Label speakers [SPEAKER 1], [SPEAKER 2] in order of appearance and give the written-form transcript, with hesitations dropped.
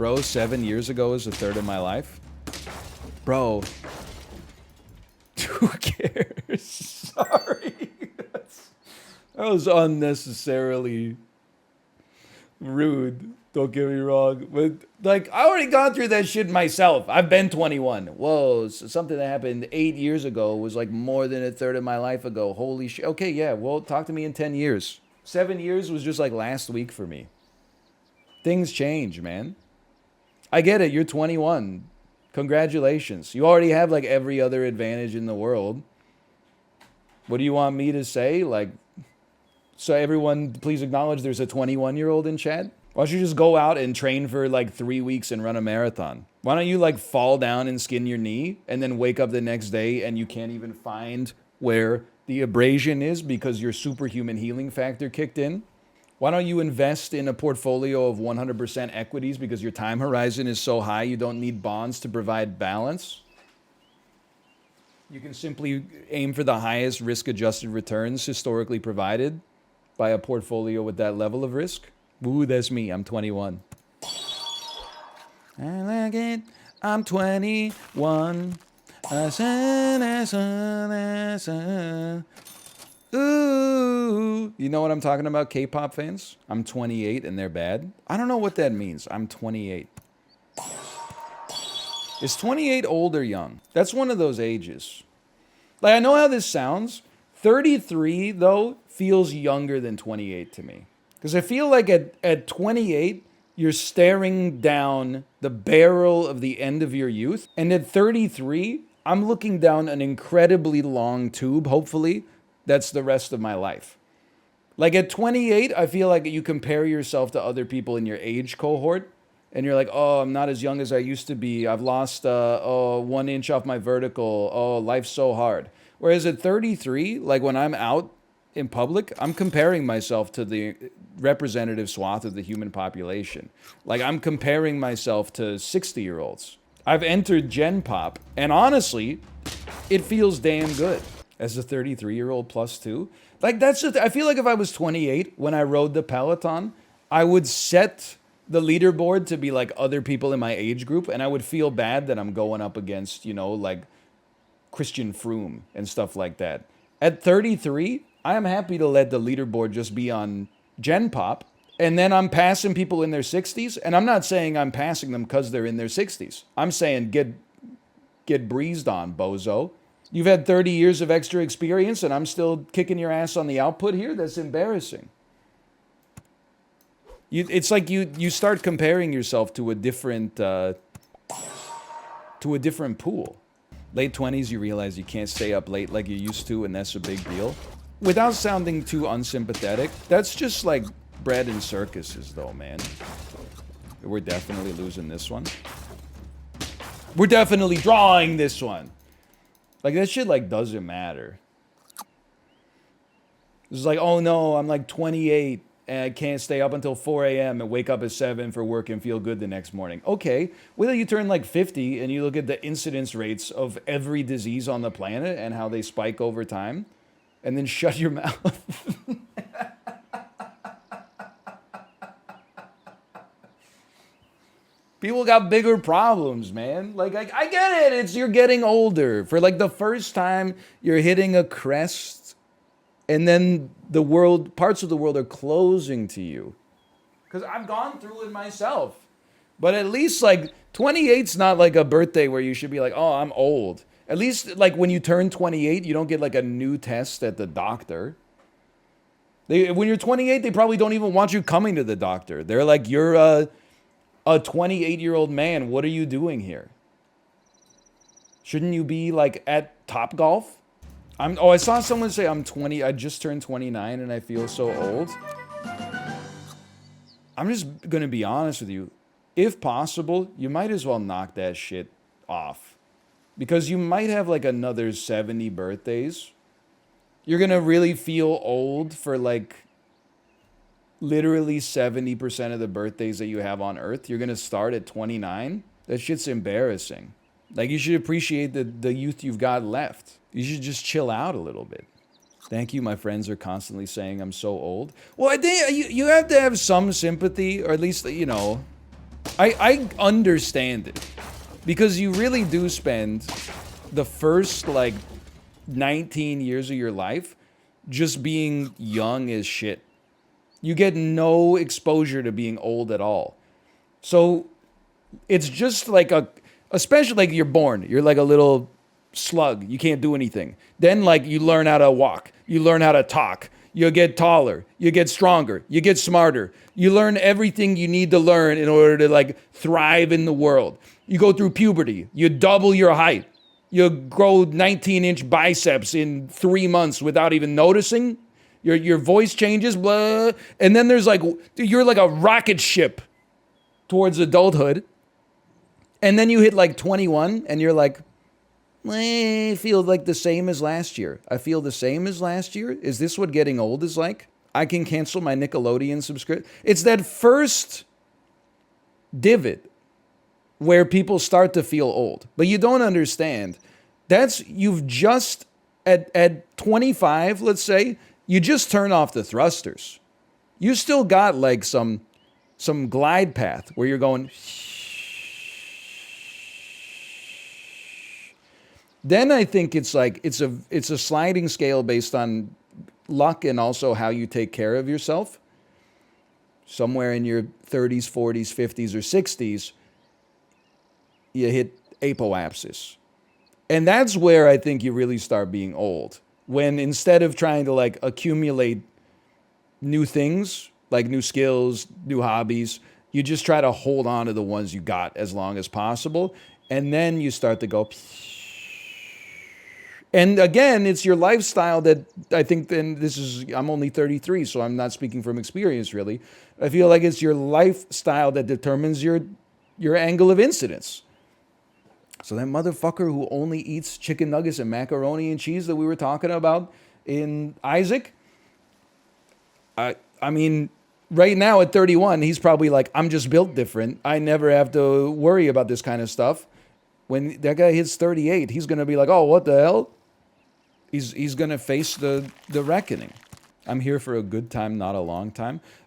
[SPEAKER 1] Bro, 7 years ago is a third of my life. Bro. Who cares? Sorry. That was unnecessarily rude. Don't get me wrong. But, like, I already gone through that shit myself. I've been 21. Whoa, so something that happened 8 years ago was like more than a third of my life ago. Holy shit. Okay, yeah, well, talk to me in 10 years. 7 years was just like last week for me. Things change, man. I get it. You're 21. Congratulations. You already have like every other advantage in the world. What do you want me to say? Like, so everyone, please acknowledge there's a 21-year-old in chat. Why don't you just go out and train for like 3 weeks and run a marathon? Why don't you like fall down and skin your knee and then wake up the next day and you can't even find where the abrasion is because your superhuman healing factor kicked in? Why don't you invest in a portfolio of 100% equities because your time horizon is so high you don't need bonds to provide balance? You can simply aim for the highest risk-adjusted returns historically provided by a portfolio with that level of risk. Ooh, that's me. I'm 21. I like it. I'm 21. Ooh. You know what I'm talking about, K-pop fans? I'm 28 and they're bad. I don't know what that means. I'm 28. Is 28 old or young? That's one of those ages. Like, I know how this sounds. 33, though, feels younger than 28 to me. Because I feel like at 28, you're staring down the barrel of the end of your youth. And at 33, I'm looking down an incredibly long tube, hopefully. That's the rest of my life. Like at 28, I feel like you compare yourself to other people in your age cohort. And you're like, oh, I'm not as young as I used to be. I've lost 1 inch off my vertical. Oh, life's so hard. Whereas at 33, like when I'm out in public, I'm comparing myself to the representative swath of the human population. Like I'm comparing myself to 60-year-olds. I've entered Gen Pop, and honestly, it feels damn good as a 33-year-old plus two. Like that's just, I feel like if I was 28 when I rode the Peloton, I would set the leaderboard to be like other people in my age group, and I would feel bad that I'm going up against, you know, like Christian Froome and stuff like that. At 33, I am happy to let the leaderboard just be on Gen Pop, and then I'm passing people in their 60s, and I'm not saying I'm passing them because they're in their 60s. I'm saying get breezed on, bozo. You've had 30 years of extra experience, and I'm still kicking your ass on the output here? That's embarrassing. It's like you start comparing yourself to a different pool. Late 20s, you realize you can't stay up late like you used to, and that's a big deal. Without sounding too unsympathetic, that's just like bread and circuses, though, man. We're definitely losing this one. We're definitely drawing this one. Like, that shit, like, doesn't matter. It's like, oh no, I'm like 28 and I can't stay up until 4 a.m. and wake up at 7 for work and feel good the next morning. Okay, wait till you turn like 50 and you look at the incidence rates of every disease on the planet and how they spike over time, and then shut your mouth. People got bigger problems, man. Like, I get it. It's you're getting older. For like the first time, you're hitting a crest, and then the world, parts of the world are closing to you. Because I've gone through it myself. But at least like 28's not like a birthday where you should be like, oh, I'm old. At least like when you turn 28, you don't get like a new test at the doctor. When you're 28, they probably don't even want you coming to the doctor. They're like, you're a 28-year-old man. What are you doing here? Shouldn't you be like at Topgolf? I saw someone say I'm 20. I just turned 29 and I feel so old. I'm just going to be honest with you. If possible, you might as well knock that shit off. Because you might have like another 70 birthdays. You're going to really feel old for like literally 70% of the birthdays that you have on Earth. You're going to start at 29. That shit's embarrassing. Like, you should appreciate the youth you've got left. You should just chill out a little bit. Thank you. My friends are constantly saying I'm so old. Well, I think you have to have some sympathy, or at least, you know, I understand it. Because you really do spend the first, like, 19 years of your life just being young as shit. You get no exposure to being old at all. So it's just like especially like you're born, you're like a little slug, you can't do anything. Then, like, you learn how to walk, you learn how to talk, you get taller, you get stronger, you get smarter, you learn everything you need to learn in order to, like, thrive in the world. You go through puberty, you double your height, you grow 19-inch biceps in 3 months without even noticing. Your voice changes, blah, and then there's like, you're like a rocket ship towards adulthood. And then you hit like 21 and you're like, I feel like the same as last year. I feel the same as last year. Is this what getting old is like? I can cancel my Nickelodeon subscription. It's that first divot where people start to feel old. But you don't understand. You've just, at 25, let's say, you just turn off the thrusters. You still got like some glide path where you're going. Then I think it's like it's a sliding scale based on luck and also how you take care of yourself. Somewhere in your 30s, 40s, 50s, or 60s, you hit apoapsis. And that's where I think you really start being old. When instead of trying to, like, accumulate new things, like new skills, new hobbies, you just try to hold on to the ones you got as long as possible. And then you start to go. And again, it's your lifestyle that I think, and I'm only 33, so I'm not speaking from experience really. I feel like it's your lifestyle that determines your angle of incidence. So that motherfucker who only eats chicken nuggets and macaroni and cheese that we were talking about in Isaac, I mean, right now at 31, he's probably like, I'm just built different. I never have to worry about this kind of stuff. When that guy hits 38, he's going to be like, oh, what the hell? He's going to face the reckoning. I'm here for a good time, not a long time.